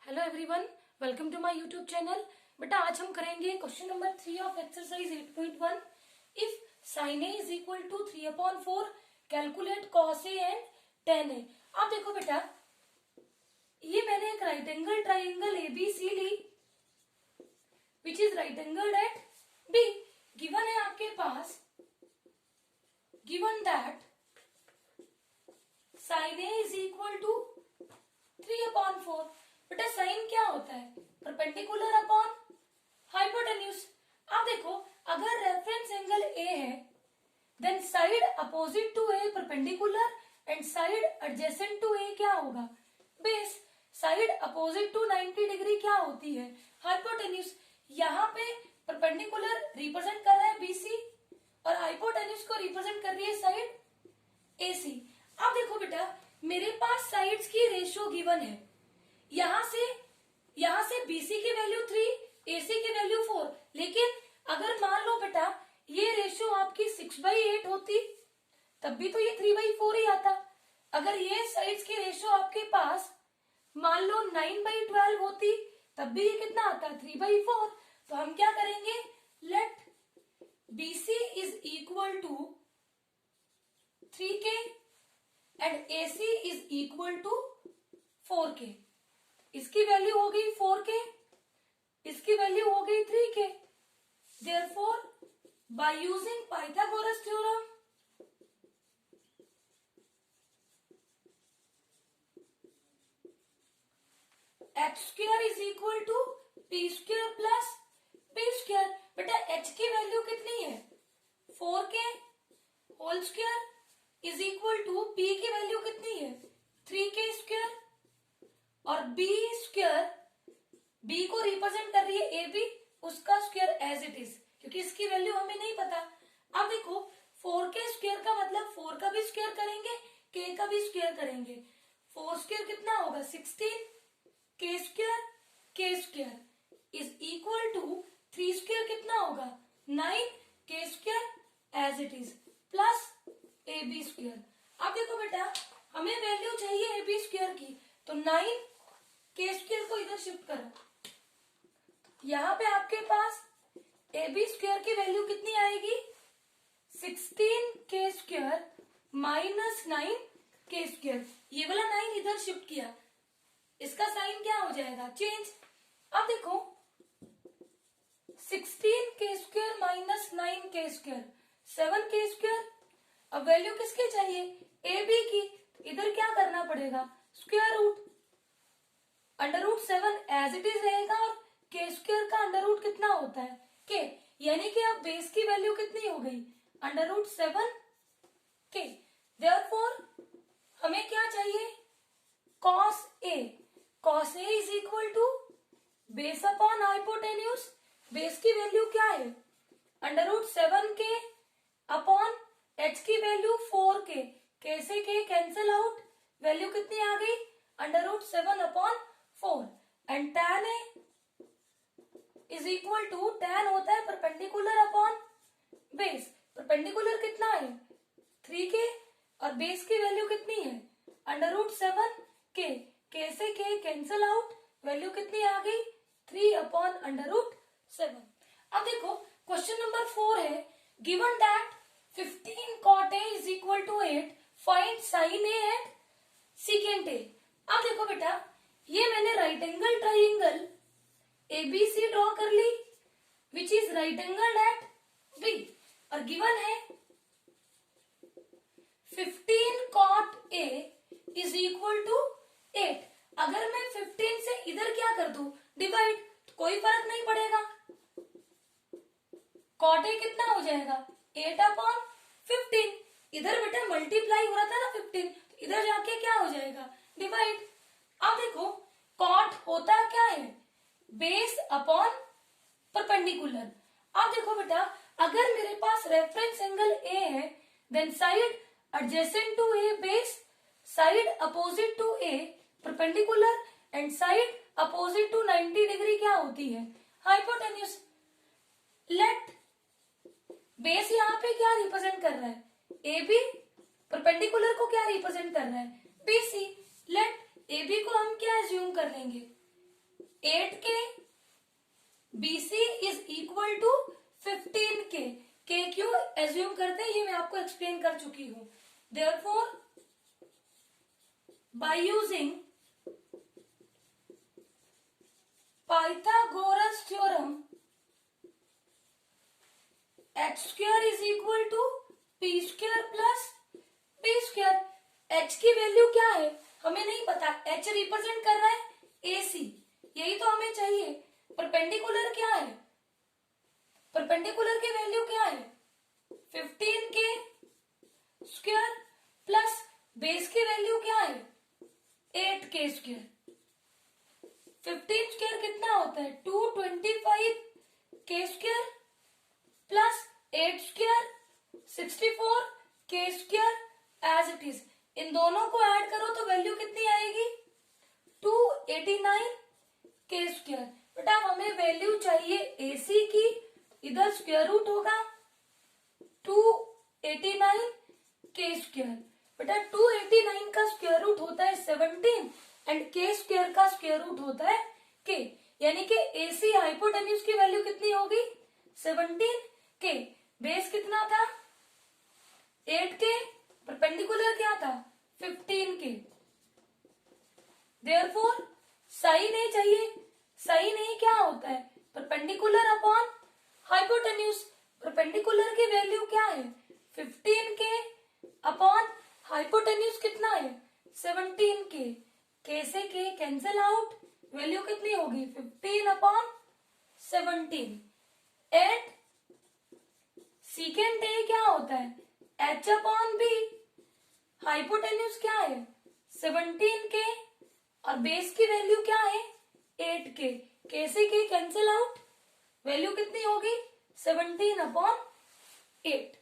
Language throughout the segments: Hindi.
Hello everyone, welcome to my YouTube channel. बेटा आज हम करेंगे question number 3 of exercise 8.1। If sin a is equal to 3/4 calculate cos a and tan a। आप देखो बेटा, ये मैंने एक राइट एंगल ट्राइंगल एबीसी ली which is right angle at B. Given है आपके पास, given that sin a is equal to 3/4। बेटा साइन क्या होता है? Perpendicular upon hypotenuse. आप देखो, अगर रेफरेंस एंगल ए है then side opposite to A perpendicular and side adjacent to A क्या होगा? Base. Side opposite to 90 degree क्या होती है? हाइपोटेन्यूज। यहाँ पे परपेंडिकुलर रिप्रेजेंट कर रहा है बीसी और हाइपोटेन्यूज को रिप्रेजेंट कर रही है साइड एसी। अब देखो बेटा, मेरे पास साइड्स की रेशियो गिवन है। यहां से बीसी की वैल्यू 3, एसी की वैल्यू 4। लेकिन अगर मान लो बेटा ये रेशियो आपकी 6/8 होती तब भी तो ये 3/4 ही आता। अगर ये साइड्स की रेशियो आपके पास मान लो 9/12 होती तब भी ये कितना आता? 3/4। तो हम क्या करेंगे? Let BC is equal to 3K and AC is equal to 4K। इसकी वैल्यू हो गई 4K, इसकी वैल्यू हो गई 3K। Therefore by using Pythagoras theorem h² is equal to p² plus p²। बेटा h की वैल्यू कितनी है? 4K whole square is equal to p की वैल्यू कितनी है? 3K² और b को रिप्रेजेंट कर रही है AB, उसका स्क्वायर एज इट इज, क्योंकि इसकी वैल्यू हमें नहीं पता। अब देखो 4K² का मतलब 4 का भी स्क्वायर करेंगे, K का भी स्क्वायर करेंगे। 4² कितना होगा? 16, K² इज इक्वल टू 3² कितना होगा? 9K² as it is plus AB²। अब देखो बेटा, हमें वैल्यू चाहिए AB² की, तो 9K² को इधर शिफ्ट करो। यहां पे आपके पास AB² की वैल्यू कितनी आएगी? 16K² minus 9K²। ये वाला 9 इधर शिफ्ट किया, इसका साइन क्या हो जाएगा? चेंज। अब देखो 16K² माइनस 9K², 7K²। अब वैल्यू किसकी चाहिए? AB की। इधर क्या करना पड़ेगा? Square root. √7 as it is रहेगा और K² का अंडर रूट कितना होता है? K। यानी कि अब बेस की वैल्यू कितनी हो गई? √7K। देयरफॉर हमें क्या चाहिए? cos A। cos A is equal to base upon hypotenuse. Base की वैल्यू क्या है? √7K अपॉन h की वैल्यू 4K। K से K कैंसिल आउट, वैल्यू कितनी आ गई? √7 upon 4। And tan A is equal to, tan होता है परपेंडिकुलर अपॉन बेस। परपेंडिकुलर कितना है? 3K और बेस की वैल्यू कितनी है? √7K। K से K कैंसिल आउट, वैल्यू कितनी आ गई? 3 अपॉन √7। अब देखो क्वेश्चन नंबर 4 है, given that 15 cot A is equal to 8, find sin A and secant A। अब देखो बेटा, ये मैंने right angle triangle ABC draw कर ली which is right angle at B और गिवन है 15 cot A is equal to 8। अगर मैं 15 से इधर क्या कर दूं? डिवाइड, तो कोई फर्क नहीं पड़ेगा। cot A कितना हो जाएगा? 8/15। इधर बेटा मल्टीप्लाई हो रहा था ना 15, तो इधर जाके क्या हो जाएगा? डिवाइड। अब देखो कॉट होता क्या है? Base upon perpendicular. अब देखो बेटा, अगर मेरे पास रेफरेंस एंगल ए है then side adjacent to A base, side opposite to A perpendicular and side opposite to 90 degree क्या होती है? हाइपोटेन्यूज। लेट बेस यहाँ पे क्या रिप्रेजेंट कर रहा है? AB। परपेंडिकुलर को क्या रिप्रेजेंट कर रहा है? BC। लेट AB को हम क्या एज्यूम कर लेंगे? 8k, BC is equal to 15k। के क्यों एज्यूम करते हैं ये मैं आपको एक्सप्लेन कर चुकी हूं। Therefore by using Pythagoras theorem h square is equal to p square plus b square. h की वैल्यू क्या है हमें नहीं पता, h रिप्रेजेंट कर रहा है AC, यही तो हमें चाहिए। परपेंडिकुलर क्या है, परपेंडिकुलर की वैल्यू क्या है 15k स्क्वायर प्लस बेस की वैल्यू क्या है 8k स्क्वायर। 15 स्क्वायर कितना होता है 225k square plus 8 square 64k square as it is. इन दोनों को ऐड करो तो वैल्यू कितनी आएगी 289k स्क्वायर। बेटा हमें वैल्यू चाहिए AC की, इधर स्क्वायर रूट होगा 289k स्क्वायर। बेटा 289 का स्क्वायर रूट होता है 17 एंड k स्क्वायर का स्क्वायर रूट होता है k, यानी कि AC हाइपोटेन्यूज की वैल्यू कितनी होगी 17k। बेस कितना था 8k, परपेंडिकुलर क्या था 15k। देयरफॉर साइन ए चाहिए, साइन ए क्या होता है परपेंडिकुलर अपॉन हाइपोटेन्यूज। परपेंडिकुलर की वैल्यू क्या है 15k अपॉन हाइपोटेन्यूज कितना है 17k। k से k कैंसिल आउट, वैल्यू कितनी होगी 15 अपॉन 17। एट सीकेंट ए क्या होता है h अपॉन b, हाइपोटेन्यूज क्या है 17k और बेस की वैल्यू क्या है 8k। k से k कैंसिल आउट, वैल्यू कितनी होगी 17 अपॉन 8।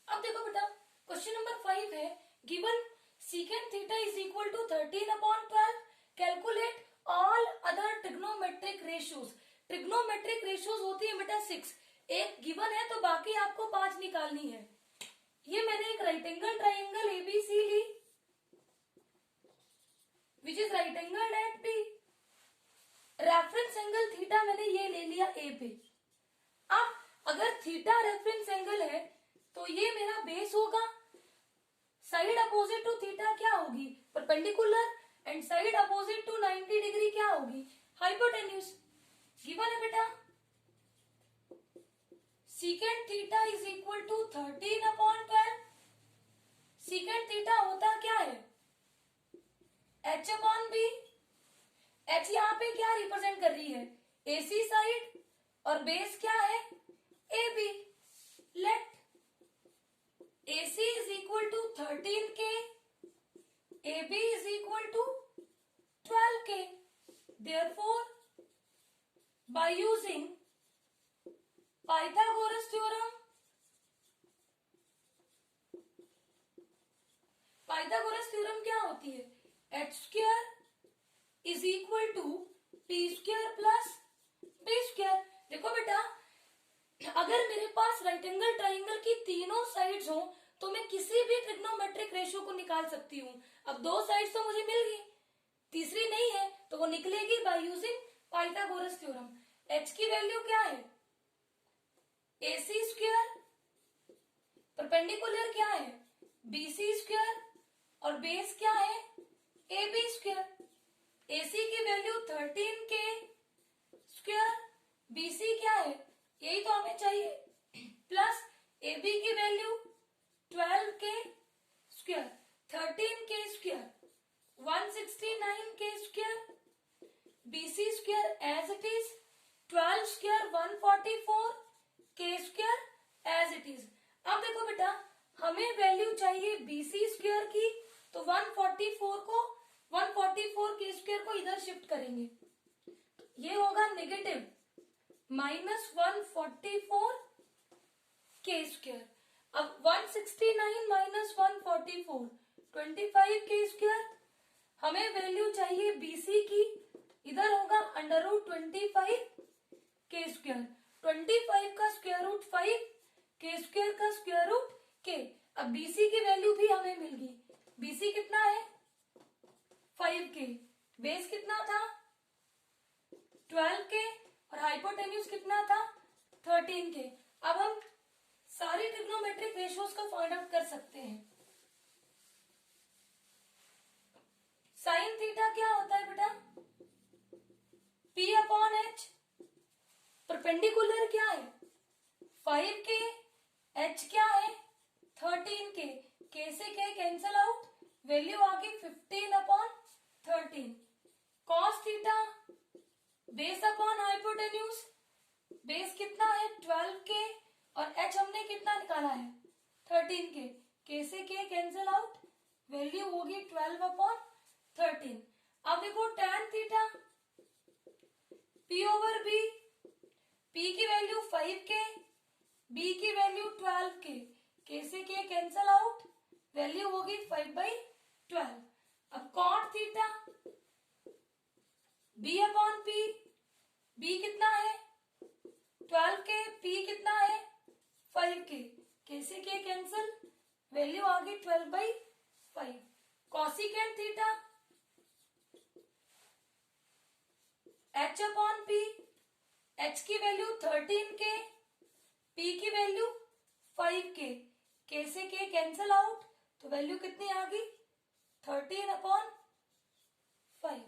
अब देखो बेटा क्वेश्चन नंबर 5 है, given secant theta is equal to 13 upon 12, calculate all other trigonometric ratios. Trigonometric ratios होती है बेटा 6, एक गिवन है तो बाकी आपको 5 निकालनी है। ये मैंने एक राइट एंगल ट्राइंगल एबीसी ली which is right angle at B, reference angle theta मैंने ये ले लिया ए पे। अब अगर थीटा रेफरेंस एंगल है तो ये मेरा बेस होगा, साइड अपोजिट टू थीटा क्या होगी perpendicular and side opposite to 90 degree क्या होगी हाइपोटेन्यूज। गिवन है बेटा secant theta is equal to 13 upon 12। Secant theta होता क्या है h अपॉन बी। h यहाँ पे क्या रिप्रेजेंट कर रही है AC साइड और बेस क्या है AB। Let AC is equal to 13k, AB is equal to 12k. Therefore, by using Pythagoras theorem, Pythagoras theorem क्या होती है h square is equal to p square plus b square। देखो बेटा अगर मेरे पास राइट एंगल ट्राइंगल की तीनों साइड्स हो तो मैं किसी भी ट्रिग्नोमेट्रिक रेशियो को निकाल सकती हूँ। अब 2 साइड्स तो मुझे मिल गई, तीसरी नहीं है तो वो निकलेगी bye using Pythagoras theorem. h की वैल्यू क्या है AC स्क्वायर, परपेंडिकुलर क्या है BC स्क्वायर और बेस क्या है AB स्क्वायर। AC की वैल्यू 13k स्क्वायर, BC क्या है यही तो हमें चाहिए, प्लस AB की value 12k square, 13k square 169k square, BC square as it is 12 square 144k square as it is. अब देखो बेटा हमें वैल्यू चाहिए BC स्क्वायर की तो 144k स्क्वायर को इधर शिफ्ट करेंगे, ये होगा नेगेटिव -144 k स्क्वायर। अब 169 माइनस 144 25k स्क्वायर। हमें वैल्यू चाहिए BC की, इधर होगा √25 k स्क्वायर, 25 का स्क्वायर रूट 5 k स्क्वायर का स्क्वायर रूट k। अब BC की वैल्यू भी हमें मिल गई, BC कितना है 5k, बेस कितना था 12 के और हाइपोटेन्यूज कितना था 13 के। अब हम सारी ट्रिग्नोमेट्रिक रेशियोज को फाइंड आउट कर सकते हैं। साइन थीटा क्या होता है बेटा, P अपॉन H। परपेंडिकुलर क्या है 5 के, H क्या है 13 के, K से K कैंसल आउट, वैल्यू आ गई 15 upon 13। Cos theta base upon hypotenuse, base कितना है 12 के और H हमने कितना निकाला है 13 के, K से K कैंसल आउट, वैल्यू होगी 12 अपॉन 13। अब देखो tan theta P over B, P की वैल्यू 5 के, B की वैल्यू 12 के, K से K कैंसल आउट, वैल्यू होगी 5/12। अब cot theta B upon P, B कितना है 12 के, P कितना है 5 के, K से K कैंसल, वैल्यू आ गई 12/5। Cosecant theta H upon P, H की वैल्यू 13 के, P की वैल्यू 5 के, K से K कैंसल आउट, तो वैल्यू कितनी आ गई 13 अपॉन 5।